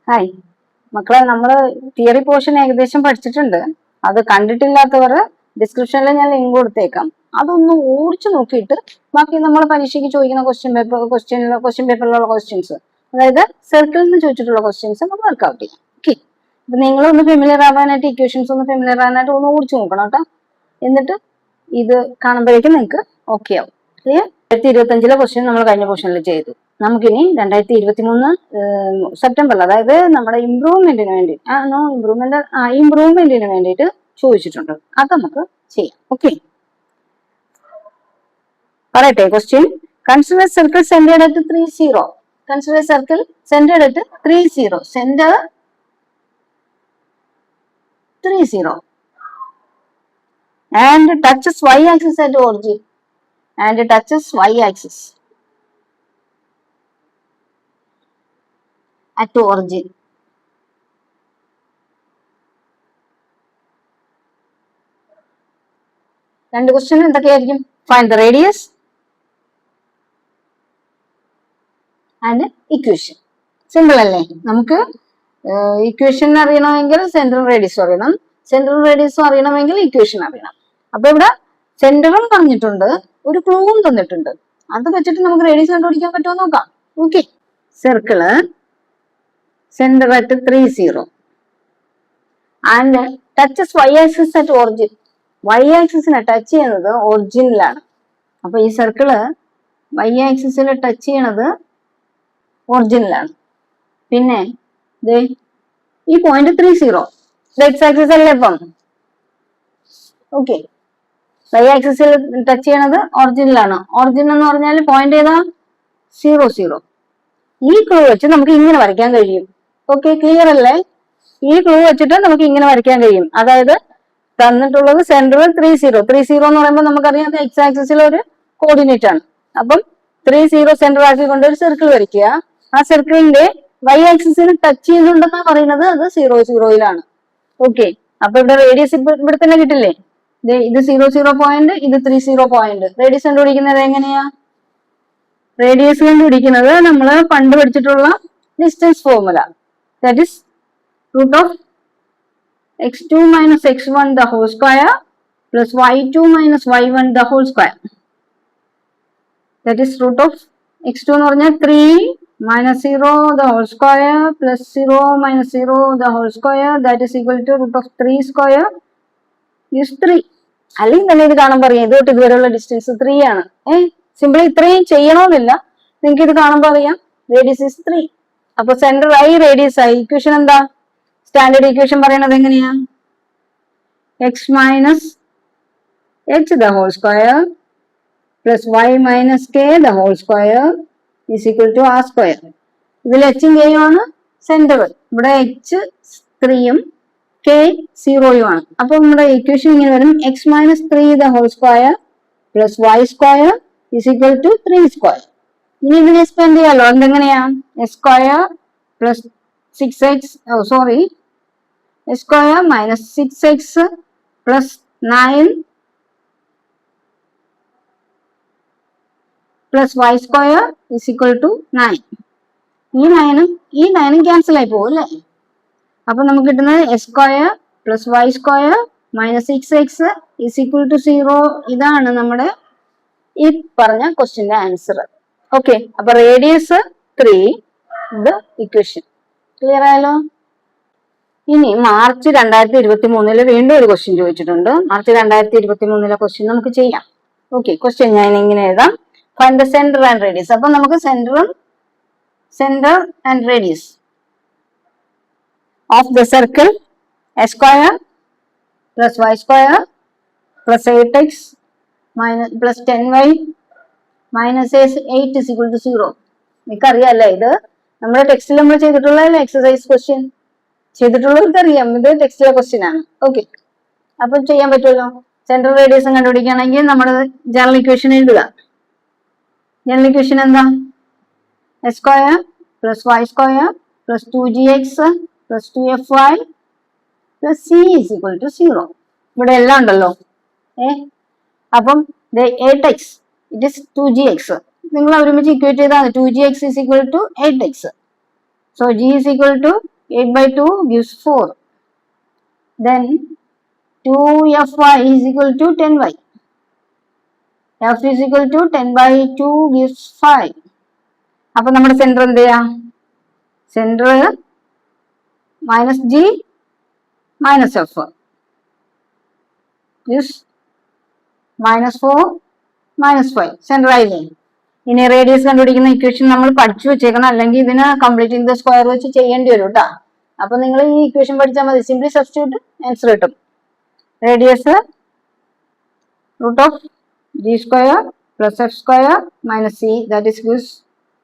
Hi മക്കളെ, നമ്മള് theory portion ഏകദേശം പഠിച്ചിട്ടുണ്ട്. അത് കണ്ടിട്ടില്ലാത്തവർ ഡിസ്ക്രിപ്ഷനിൽ ഞാൻ ലിങ്ക് കൊടുത്തേക്കാം. അതൊന്ന് ഓടിച്ചു നോക്കിയിട്ട് ബാക്കി നമ്മൾ പരീക്ഷയ്ക്ക് ചോദിക്കുന്ന ക്വസ്റ്റ്യൻ പേപ്പറിലുള്ള ക്വസ്റ്റ്യൻസ്, അതായത് സർക്കിളിൽ നിന്ന് ചോദിച്ചിട്ടുള്ള ക്വസ്റ്റ്യൻസ് നമുക്ക് വർക്ക്ഔട്ട് ചെയ്യാം. ഓക്കെ, അപ്പൊ നിങ്ങളൊന്ന് ഫെമിലിയർ ആവാനായിട്ട്, ഇക്വേഷൻസ് ഒന്ന് ഫെമിലിയർ ആവാനായിട്ട് ഒന്ന് ഓടിച്ചു നോക്കണം കേട്ടോ. എന്നിട്ട് ഇത് കാണുമ്പോഴേക്കും നിങ്ങൾക്ക് ഓക്കെ ആവും. ക്ലിയർ? 2025 ക്വസ്റ്റ്യൻ നമ്മൾ കഴിഞ്ഞ പോർഷനിൽ ചെയ്തു. നമുക്കിനി 2023 സെപ്റ്റംബറിൽ, അതായത് നമ്മുടെ ഇംപ്രൂവ്മെന്റിന് വേണ്ടി ഇംപ്രൂവ്മെന്റിന് വേണ്ടിയിട്ട് ചോദിച്ചിട്ടുണ്ട്. അത് നമുക്ക് ചെയ്യാം. ഓക്കെ, പറയട്ടെ question. Consider circle centred at 30. Consider circle centred at 30. Centre 30 and touches y-axis at origin. And touches y-axis at origin. രണ്ട് ക്വസ്റ്റ്യൻ എന്തൊക്കെയായിരിക്കും? Find the radius and equation. Simple അല്ലേ? നമുക്ക് ഇക്വേഷൻ അറിയണമെങ്കിൽ സെൻട്രൽ റേഡിയസ് അറിയണം, central radius അറിയണമെങ്കിൽ equation അറിയണം. അപ്പൊ ഇവിടെ സെന്ററും പറഞ്ഞിട്ടുണ്ട്, ഒരു ക്ലൂവും തന്നിട്ടുണ്ട്. അത് വെച്ചിട്ട് നമുക്ക് റേഡിയസ് കണ്ടുപിടിക്കാൻ പറ്റുമോ നോക്കാം. Okay, circle centre at 30 and touches y-axis at origin. y-axisനെ ടച്ച് ചെയ്യുന്നത് ഒറിജിനിലാണ്. അപ്പൊ ഈ സർക്കിള് y-axisൽ ടച്ച് ചെയ്യണത് ഒറിജിനിലാണ്. പിന്നെ ഈ പോയിന്റ് 30 x-axis അല്ലേ ഇപ്പം? ഓക്കെ, y-axisൽ ടച്ച് ചെയ്യണത് ഒറിജിനിലാണ്. ഒറിജിൻ എന്ന് പറഞ്ഞാൽ പോയിന്റ് ഏതാ? 0. ഈ ക്ലൂ വെച്ച് നമുക്ക് ഇങ്ങനെ വരയ്ക്കാൻ കഴിയും. ഓക്കെ, ക്ലിയർ അല്ലേ? ഈ ക്ലൂ വെച്ചിട്ട് നമുക്ക് ഇങ്ങനെ വരയ്ക്കാൻ കഴിയും. അതായത് തന്നിട്ടുള്ളത് സെന്റർ 30 എന്ന് പറയുമ്പോൾ നമുക്കറിയാം x-axisൽ ഒരു കോർഡിനേറ്റ് ആണ്. അപ്പം 30 സെന്റർ ആക്കിക്കൊണ്ട് ഒരു സർക്കിൾ വരയ്ക്കുക. ആ സർക്കിളിന്റെ y-axisൽ ടച്ച് ചെയ്യുന്നുണ്ടെന്നാണ് പറയുന്നത്. അത് 0 ഓക്കെ, അപ്പൊ ഇവിടെ റേഡിയസ് ഇവിടെ തന്നെ കിട്ടില്ലേ? ഇത് 0 പോയിന്റ്, ഇത് 30 പോയിന്റ്. റേഡിയസ് കണ്ടുപിടിക്കുന്നത് എങ്ങനെയാ? റേഡിയസ് കണ്ടുപിടിക്കുന്നത് നമ്മൾ പണ്ട് പഠിച്ചിട്ടുള്ള distance formula, that is root of x2 minus x1 the whole square plus y2 minus y1 the whole square. That is root of x2 എന്ന് പറഞ്ഞാൽ 3 minus 0 the whole square plus 0 minus 0 the whole square, that is equal to root of 3 square is 3. അല്ലെങ്കിൽ തന്നെ ഇത് കാണാൻ പറയാം, ഇതോട്ട് ഇതുവരെയുള്ള distance 3 ആണ്. Simply ഇത്രയും ചെയ്യണമെന്നില്ല, നിങ്ങൾക്ക് ഇത് കാണുമ്പോൾ അറിയാം റേഡിയസ് ഇസ് 3. അപ്പൊ സെന്റർ ആയി, റേഡിയസ് ആയി. ഇക്വേഷൻ എന്താ? സ്റ്റാൻഡേർഡ് ഇക്വേഷൻ പറയണത് എങ്ങനെയാ? x minus h the whole square plus y minus k the whole square is equal to r square. ഇതിൽ h k ആണ് സെന്റർ, ഇവിടെ h 3 k 0 ആണ്. അപ്പൊ നമ്മുടെ ഇക്വേഷൻ ഇങ്ങനെ വരും: x minus 3 the whole square plus y square is equal to 3 square. ഇനി ഇതിനെ എക്സ്പാൻഡ് ചെയ്യാലോ. എന്തെങ്ങനെയാ? s square plus 6x s square minus 6x plus 9 plus y square is equal to 9. ഈ 9 cancel ആയി പോകും അല്ലേ? അപ്പൊ നമുക്ക് കിട്ടുന്നത് s square plus y square minus 6x is equal to 0. ഇതാണ് നമ്മുടെ ഈ പറഞ്ഞ ക്വസ്റ്റ്യന്റെ ആൻസർ. ഓക്കെ, അപ്പൊ റേഡിയസ് 3, ഇത് ഇക്വേഷൻ. ക്ലിയർ ആയല്ലോ? ഇനി മാർച്ച് 2023 വീണ്ടും ഒരു ക്വസ്റ്റ്യൻ ചോദിച്ചിട്ടുണ്ട്. മാർച്ച് 2023 ക്വസ്റ്റ്യൻ നമുക്ക് ചെയ്യാം. ഓക്കെ, ക്വസ്റ്റ്യൻ ഞാൻ ഇങ്ങനെ എഴുതാം: find the centre and radius. അപ്പൊ നമുക്ക് centre and radius of the circle s square plus y square plus 8x plus 10y minus 8 is equal to 0. നിങ്ങൾക്ക് അറിയാമല്ലേ? ഇത് നമ്മുടെ ടെക്സ്റ്റിൽ നമ്മൾ ചെയ്തിട്ടുള്ള എക്സസൈസ് ക്വസ്റ്റ്യൻ ചെയ്തിട്ടുള്ളവർക്ക് അറിയാം, ഇത് ടെക്സ്റ്റിലെ ക്വസ്റ്റ്യൻ ആണ്. ഓക്കെ, അപ്പൊ ചെയ്യാൻ പറ്റുമല്ലോ. സെൻട്രൽ റേഡിയസ് കണ്ടുപിടിക്കുകയാണെങ്കിൽ നമ്മൾ ജനറൽ ഇക്വേഷൻ എഴുതുക. ജനറൽ ഇക്വേഷൻ എന്താ? s square plus y square plus 2gx plus 2fy plus c is equal to 0. ഇവിടെ എല്ലാം ഉണ്ടല്ലോ. അപ്പം 8x it is 2gx. നിങ്ങൾ ഒരുമിച്ച് ഇക്വേറ്റ് ചെയ്താൽ 2gx is equal to 8x. So g is equal to 8 by 2 gives 4. Then 2fy is equal to 10y. F is equal to 10 by 2 gives 5. അപ്പൊ നമ്മുടെ centre എന്ത് ചെയ്യാം? Centre minus G minus F gives -4 -5. Centre ആയില്ലേ? ഇനി radius കണ്ടുപിടിക്കുന്ന equation നമ്മൾ പഠിച്ചു വെച്ചേക്കണം, അല്ലെങ്കിൽ ഇതിന് കംപ്ലീറ്റിംഗ് ദ സ്ക്വയർ വെച്ച് ചെയ്യേണ്ടി വരും കേട്ടോ. അപ്പൊ നിങ്ങൾ ഈ ഇക്വേഷൻ പഠിച്ചാൽ മതി, സിംപ്ലി സബ്സ്റ്റിറ്റ്യൂട്ട് ആൻസർ കിട്ടും. Radius √of g square plus f square minus c, that is gives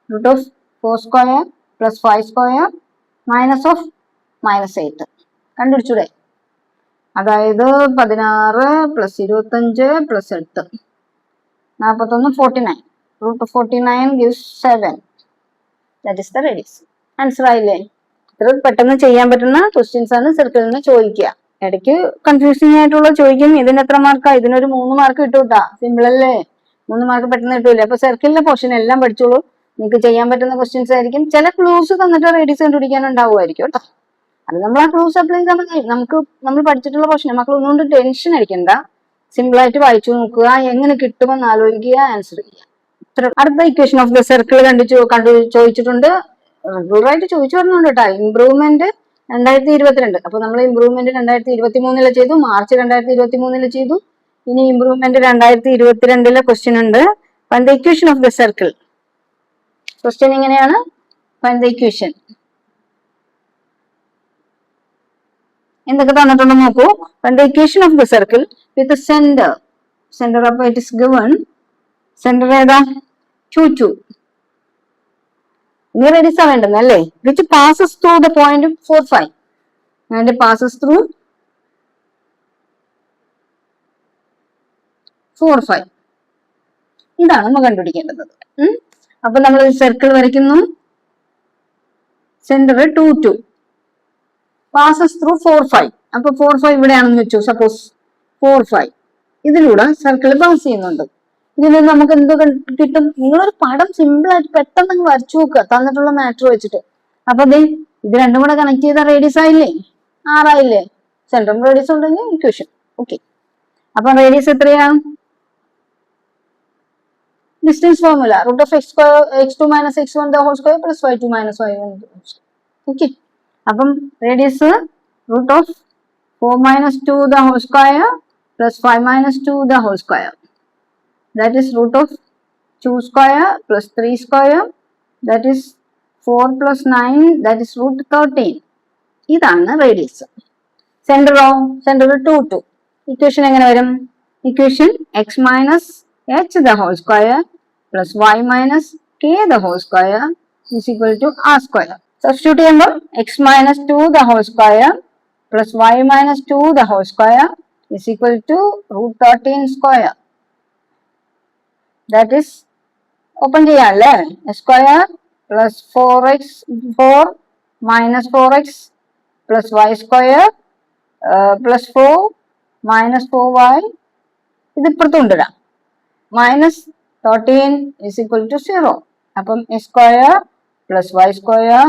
√of 4 square plus 5 square minus of -8. കണ്ടുപിടിച്ചൂടെ? അതായത് 16 + 25 + 8 41 49. √49 gives 7. That is the radius. Answer ആയില്ലേ? ഇത്ര പെട്ടെന്ന് ചെയ്യാൻ പറ്റുന്ന ക്വസ്റ്റ്യൻസ് ആണ് സർക്കിളിൽ നിന്ന് ചോദിക്കുക. ഇടയ്ക്ക് കൺഫ്യൂസിംഗ് ആയിട്ടുള്ള ചോദിക്കും, ഇതിന് എത്ര മാർക്കാ? ഇതിനൊരു 3 മാർക്ക് കിട്ടും കേട്ടാ. സിമ്പിൾ അല്ലേ? 3 മാർക്ക് പെട്ടെന്ന് കിട്ടൂല്ലേ? അപ്പൊ സർക്കിളിലെ പോർഷൻ എല്ലാം പഠിച്ചോളൂ. നിങ്ങൾക്ക് ചെയ്യാൻ പറ്റുന്ന ക്വസ്റ്റ്യൻസ് ആയിരിക്കും. ചില ക്ലൂസ് തന്നിട്ട് റേഡിയസ് കണ്ടുപിടിക്കാൻ ഉണ്ടാവുമായിരിക്കും കേട്ടോ. അത് നമ്മൾ ആ ക്ലൂസ് അപ്ലൈ ചെയ്താൽ മതി. നമ്മൾ പഠിച്ചിട്ടുള്ള പോർഷൻ മക്കൾ ഒന്നുകൊണ്ട് ടെൻഷൻ അടിക്കണ്ട. സിമ്പിൾ ആയിട്ട് വായിച്ചു നോക്കുക, എങ്ങനെ കിട്ടുമെന്ന് ആലോചിക്കുക, ആൻസർ ചെയ്യുക. അടുത്ത ഇക്വേഷൻ ഓഫ് ദ സർക്കിൾ ചോദിച്ചിട്ടുണ്ട്. റെഗുലർ ആയിട്ട് ചോദിച്ചു വരുന്നുണ്ട് കേട്ടോ. ഇംപ്രൂവ്മെന്റ് 2022. അപ്പൊ നമ്മൾ ഇംപ്രൂവ്മെന്റ് 2023 ചെയ്തു, മാർച്ച് 2023 ചെയ്തു. ഇനി ഇംപ്രൂവ്മെന്റ് 2022 ക്വസ്റ്റ്യൻ ഉണ്ട്. Find the equation of the circle. Question എങ്ങനെയാണ്? Find the equation. എന്തൊക്കെ തന്നിട്ടുണ്ടെന്ന് നോക്കൂ. Find the equation of the circle with centre. Centre അപ്പൊ ഇറ്റ് ഇസ് ഗിവൺ. സെന്റർ ഏതാ? 2 2. ഇനി റേഡിയസ് വേണ്ടത് അല്ലേ? Which passes through the point 4 5 and passes through 4 5. ഇതാണ് നമ്മൾ കണ്ടുപിടിക്കേണ്ടത്. അപ്പൊ നമ്മൾ സർക്കിൾ വരയ്ക്കുന്നു. Centre 2 2, passes through 4 5. അപ്പൊ 4 5 ഇവിടെയാണെന്ന് വെച്ചു. സപ്പോസ് 4 5 ഇതിലൂടെ സർക്കിൾ പാസ് ചെയ്യുന്നുണ്ട്. ഇതിൽ നമുക്ക് എന്ത് കിട്ടും? നിങ്ങളൊരു പടം സിമ്പിൾ ആയിട്ട് പെട്ടെന്ന് നിങ്ങൾ വരച്ചു നോക്കുക തന്നിട്ടുള്ള മാറ്റർ വെച്ചിട്ട്. അപ്പൊ ഇത് രണ്ടും കൂടെ കണക്ട് ചെയ്ത റേഡിയസ് ആയില്ലേ? 6 ആയില്ലേ? സെന്ററും റേഡിയസ് ഉണ്ടെങ്കിൽ ഇക്വേഷൻ ഓക്കെ. അപ്പൊ റേഡിയസ് എത്രയാണ്? Distance formula √of x2 - x1 the whole square plus y2 - y1 okay. അപ്പം radius √of 4 - 2 the whole square plus 5 - 2 the whole square. That is √of 2 square plus 3 square, that is 4 plus 9, that is √13. ഇതാണ് radius. സെന്ററോ? Centre 2 2. Equation എങ്ങനെ വരും? Equation x - h the whole square plus y - k the whole square is equal to r square. Substitute ചെയ്യുമ്പോൾ x - 2 the whole square plus y - 2 the whole square is equal to √13 square. That is open ചെയ്യാല്ലേ? Square plus 4 - 4x plus y square plus 4 - 4y. ഇത് ഇപ്പുറത്ത് കൊണ്ടുവരാം. -13 is equal to 0. അപ്പം square plus y square,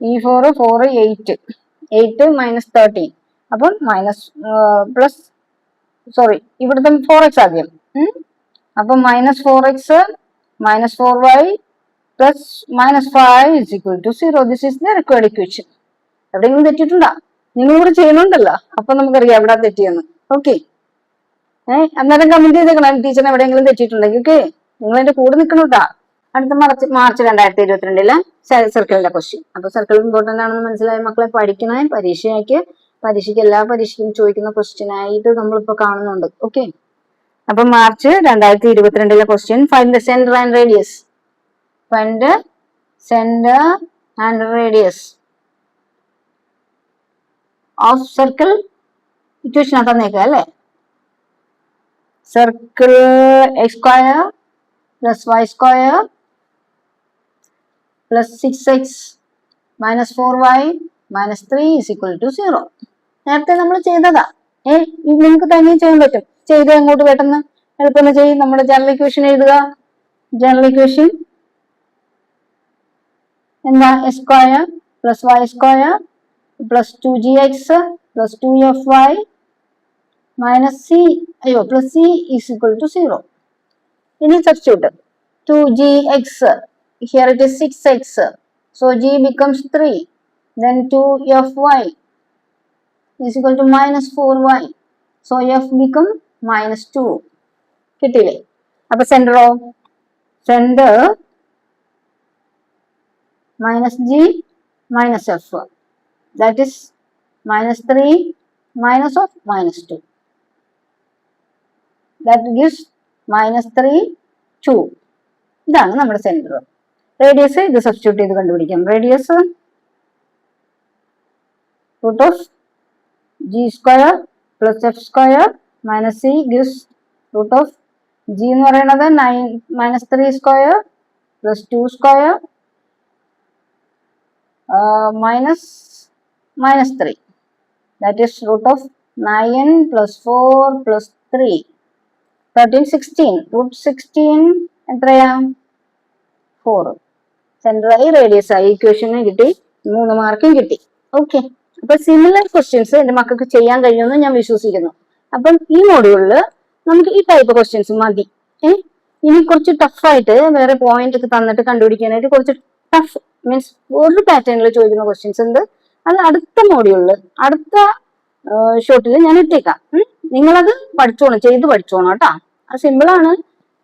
ഈ 4 8 -13. അപ്പം plus sorry ഇവിടുത്തെ 4x ആദ്യം. അപ്പം -4x - 4y plus -5 is equal to 0. This is the required equation. എവിടെയെങ്കിലും തെറ്റിയിട്ടുണ്ടോ? നിങ്ങൾ കൂടെ ചെയ്യുന്നുണ്ടല്ലോ, അപ്പൊ നമുക്കറിയാം എവിടെ തെറ്റിയെന്ന്. ഓക്കെ. അന്നേരം കമന്റ് ചെയ്തേക്കണം ടീച്ചറിന് എവിടെയെങ്കിലും തെറ്റിയിട്ടുണ്ടെങ്കിൽ. ഓക്കെ, നിങ്ങൾ എന്റെ കൂടെ നിൽക്കണം കേട്ടോ. അടുത്ത മാർച്ച് 2022 സർക്കിളിന്റെ ക്വസ്റ്റ്യൻ. അപ്പൊ സർക്കിൾ ഇമ്പോർട്ടന്റ് ആണെന്ന് മനസ്സിലായ മക്കളെ പഠിക്കണേ. പരീക്ഷയ്ക്ക് എല്ലാ പരീക്ഷയ്ക്കും ചോദിക്കുന്ന ക്വസ്റ്റ്യൻ ആയിട്ട് നമ്മളിപ്പോ കാണുന്നുണ്ട്. ഓക്കെ. അപ്പൊ March 2022 question. Find the centre and radius. Find centre and radius of circle. Equation തന്നേക്കുക അല്ലേ? Circle x square plus y square plus 6x - 4y - 3 is equal to 0. നേരത്തെ നമ്മൾ ചെയ്തതാ. നിങ്ങൾക്ക് തന്നെ ചെയ്യാൻ പറ്റും. ചെയ്ത് അങ്ങോട്ട് പെട്ടെന്ന് എളുപ്പം ചെയ്യും. നമ്മുടെ ജനറൽ ഇക്വേഷൻ എഴുതുക. ജനറൽ ഇക്വേഷൻ എന്താ? x square plus y square plus 2gx plus 2fy minus c plus c is equal to 0. Ini substitute 2gx, here it is 6x, so g becomes 3, then 2fy is equal to minus 4y, so f become minus 2. കിട്ടിയില്ലേ? അപ്പൊ സെന്ററോ, centre minus g minus f, that is minus 3 minus of minus 2, that gives minus 3 2. ഇതാണ് നമ്മുടെ centre. Radius ഇത് substitute ചെയ്ത് കണ്ടുപിടിക്കാം. Radius root of g square plus f square minus c gives root of g എന്ന് പറയുന്നത് 9 minus 3 square plus 2 square minus 3, that is root of 9 plus 4 plus 3 13 16, root 16 എത്രയാ 4. സെന്ററായി radius ആയി ഇക്വേഷനും കിട്ടി, 3 മാർക്കും കിട്ടി. ഓക്കെ, അപ്പൊ സിമിലർ ക്വസ്റ്റ്യൻസ് എന്റെ മക്കൾക്ക് ചെയ്യാൻ കഴിയുമെന്ന് ഞാൻ വിശ്വസിക്കുന്നു. അപ്പം ഈ മോഡ്യൂളില് നമുക്ക് ഈ ടൈപ്പ് ക്വസ്റ്റ്യൻസ് മതി. ഇനി കുറച്ച് ടഫായിട്ട് വേറെ പോയിന്റ് ഒക്കെ തന്നിട്ട് കണ്ടുപിടിക്കാനായിട്ട് കുറച്ച് ടഫ് മീൻസ് ഒരു പാറ്റേണിൽ ചോദിക്കുന്ന ക്വസ്റ്റ്യൻസ് ഉണ്ട്. അത് അടുത്ത മോഡ്യൂളില് അടുത്ത ഷോട്ടിൽ ഞാൻ ഇട്ടേക്കാം. നിങ്ങളത് പഠിച്ചോണം, ചെയ്ത് പഠിച്ചോണം കേട്ടോ. അത് സിമ്പിളാണ്.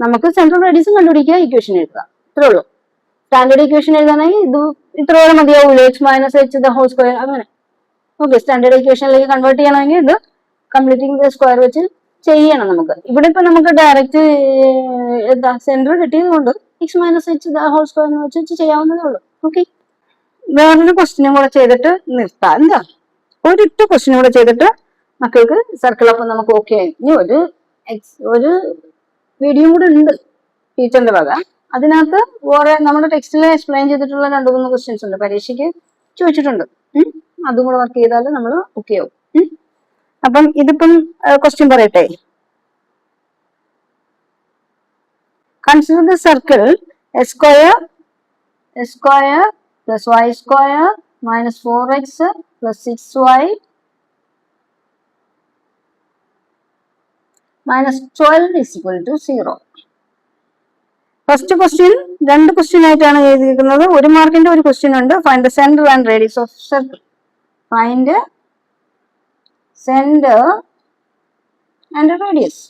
നമുക്ക് സെൻട്രൽ റേഡിയസും കണ്ടുപിടിക്കുക, ഇക്വേഷൻ എഴുതുക, ഇത്രേ ഉള്ളൂ. സ്റ്റാൻഡേർഡ് ഇക്വേഷൻ എഴുതാണെങ്കിൽ ഇത് ഇത്രയോളം മതിയാവൂല, x minus h the whole square അങ്ങനെ. ഓക്കെ, സ്റ്റാൻഡേർഡ് ഇക്വേഷനിലേക്ക് കൺവേർട്ട് ചെയ്യണമെങ്കിൽ ഇത് കംപ്ലീറ്റിംഗ് ദ സ്ക്വയർ വെച്ച് ചെയ്യണം നമുക്ക്. ഇവിടെ ഇപ്പൊ നമുക്ക് ഡയറക്റ്റ് സെന്റർ കിട്ടിയത് കൊണ്ട് x minus h the whole square എന്ന് വെച്ച് ചെയ്യാവുന്നതേ ഉള്ളൂ. ഓക്കെ, വേറൊരു ക്വസ്റ്റിനും കൂടെ ചെയ്തിട്ട് നിർത്താം. എന്താ, ഒരിട്ട് ക്വസ്റ്റിനും കൂടെ ചെയ്തിട്ട് മക്കൾക്ക് സർക്കിൾ അപ്പം നമുക്ക് ഓക്കെ ആയി. ഇനി ഒരു വീഡിയോ കൂടെ ഉണ്ട് ടീച്ചറിന്റെ വക. അതിനകത്ത് വേറെ നമ്മുടെ ടെക്സ്റ്റിൽ എക്സ്പ്ലെയിൻ ചെയ്തിട്ടുള്ള 2-3 ക്വസ്റ്റ്യൻസ് ഉണ്ട്, പരീക്ഷയ്ക്ക് ചോദിച്ചിട്ടുണ്ട്. അതും കൂടെ വർക്ക് ചെയ്താൽ നമ്മൾ ഓക്കെ ആവും. അപ്പം ഇതിപ്പം ക്വസ്റ്റ്യൻ പറയട്ടെ. Consider the circle S square plus y square minus 4x plus 6y minus 12 is equal to 0. First question 2 question ആയിട്ടാണ് എഴുതിയിരിക്കുന്നത്. 1 മാർക്കിന്റെ ഒരു ക്വസ്റ്റ്യൻ ഉണ്ട്. Find the centre and radius of circle. Find centre and radius,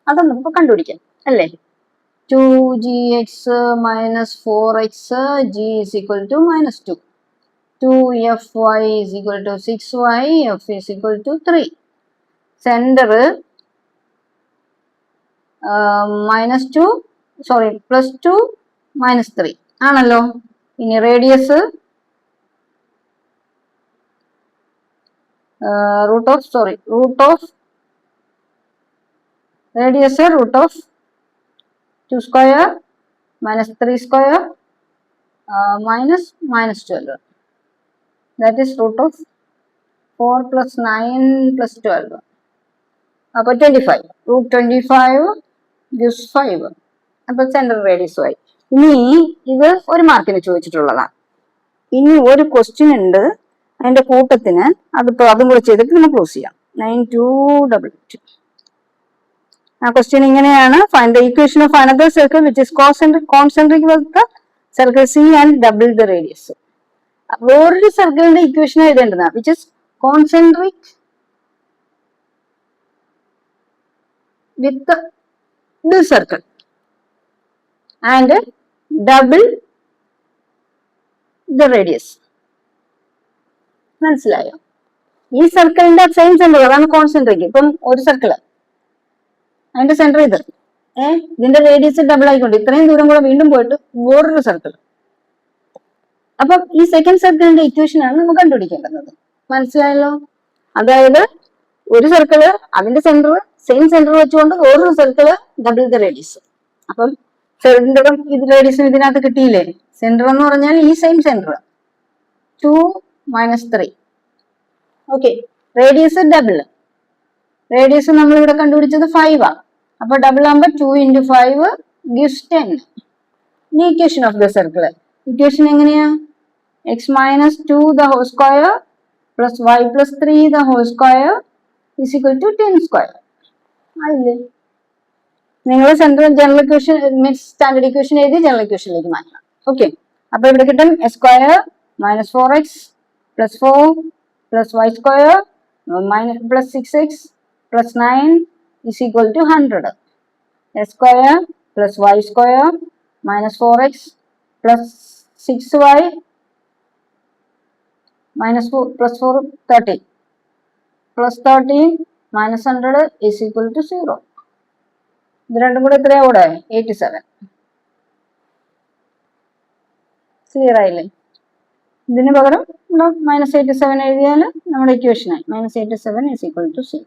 അത് നമുക്ക് കണ്ടുപിടിക്കാം അല്ലേ. 2gx minus 4x, g is equal to minus 2. 2fy is equal to 6y, f is equal to 3. Center plus 2 minus 3 ആണല്ലോ. ഇനി radius root of root of 2 square minus 3 square minus 12, that is root of 4 plus 9 plus 12, അപ്പൊ 25. root 25 gives 5. അപ്പൊ centre radius ആയി. ഇനി ഇത് 1 മാർക്കിന് ചോദിച്ചിട്ടുള്ളതാണ്. ഇനി ഒരു ക്വസ്റ്റ്യൻ ഉണ്ട് അതിന്റെ കൂട്ടത്തിന്, അതും കൂടെ ചെയ്തിട്ട് നമുക്ക് ക്ലോസ് ചെയ്യാം. 9222. ആ ക്വസ്റ്റ്യൻ ഇങ്ങനെയാണ്. Find the equation of another circle which is concentric with the circle C and double the radius. വേറൊരു സർക്കിളിന്റെ ഇക്വേഷൻ എഴുതേണ്ടതാണ് which is concentric with the circle and double the radius. മനസ്സിലായോ? ഈ സർക്കിളിന്റെ സെയിം സെന്റർ, അതാണ് concentric. ഇപ്പം ഒരു circle, അതിന്റെ സെന്റർ ഇത്, ഇതിന്റെ റേഡിയസ് ഡബിൾ ആയിക്കൊണ്ട് ഇത്രയും ദൂരം കൂടെ വീണ്ടും പോയിട്ട് വേറൊരു സർക്കിൾ. അപ്പം ഈ സെക്കൻഡ് സർക്കിളിന്റെ ഇക്വേഷൻ ആണ് നമുക്ക് കണ്ടുപിടിക്കേണ്ടത്. മനസ്സിലായല്ലോ? അതായത് ഒരു സർക്കിള് അതിന്റെ സെന്റർ സെയിം സെന്റർ വെച്ചുകൊണ്ട് വേറൊരു സർക്കിള് ഡബിൾ ദ റേഡിയസ്. അപ്പം സെന്ററും ഇത് റേഡിയസും ഇതിനകത്ത് കിട്ടിയില്ലേ? സെന്റർ എന്ന് പറഞ്ഞാൽ ഈ same centre 2 minus 3. Okay, radius double. Radius നമ്മൾ ഇവിടെ കണ്ടുപിടിച്ചത് 5 ആണ്. അപ്പൊ ഡബിൾ ആകുമ്പോൾ 2 into 5 gives 10. ഇനി equation of the circle. Equation എങ്ങനെയാ? x minus 2 the whole square plus y plus 3 the whole square is equal to 10 square. ആയില്ലേ? നിങ്ങൾ central general equation means standard equation എഴുതി ജനറൽ ഇക്വേഷനിലേക്ക് മാറ്റണം. ഓക്കെ, അപ്പൊ ഇവിടെ കിട്ടും x square minus 4x plus 4 plus y square minus plus 6x plus 9 is equal to 100. x square plus y square minus 4x plus 6y minus 4 plus 4 30 plus 13 minus 100 is equal to 0. ഇത് രണ്ടും കൂടെ എത്രയാ കൂടെ 87. Clear ആയില്ലേ? ഇതിന് പകരം minus 87 എഴുതിയാൽ നമ്മുടെ ഇക്വേഷനായി minus 87 is equal to 0.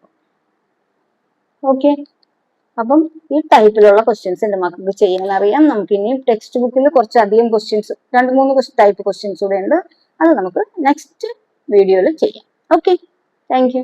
Okay, അപ്പം ഈ ടൈപ്പിലുള്ള ക്വസ്റ്റ്യൻസ് എൻ്റെ മക്കൾക്ക് ചെയ്യാൻ അറിയാം. നമുക്ക് ഇനി ടെക്സ്റ്റ് ബുക്കിൽ കുറച്ചധികം ക്വസ്റ്റ്യൻസ് 2-3 ടൈപ്പ് ക്വസ്റ്റ്യൻസ് കൂടെ ഉണ്ട്. അത് നമുക്ക് നെക്സ്റ്റ് വീഡിയോയിൽ ചെയ്യാം. Okay, thank you.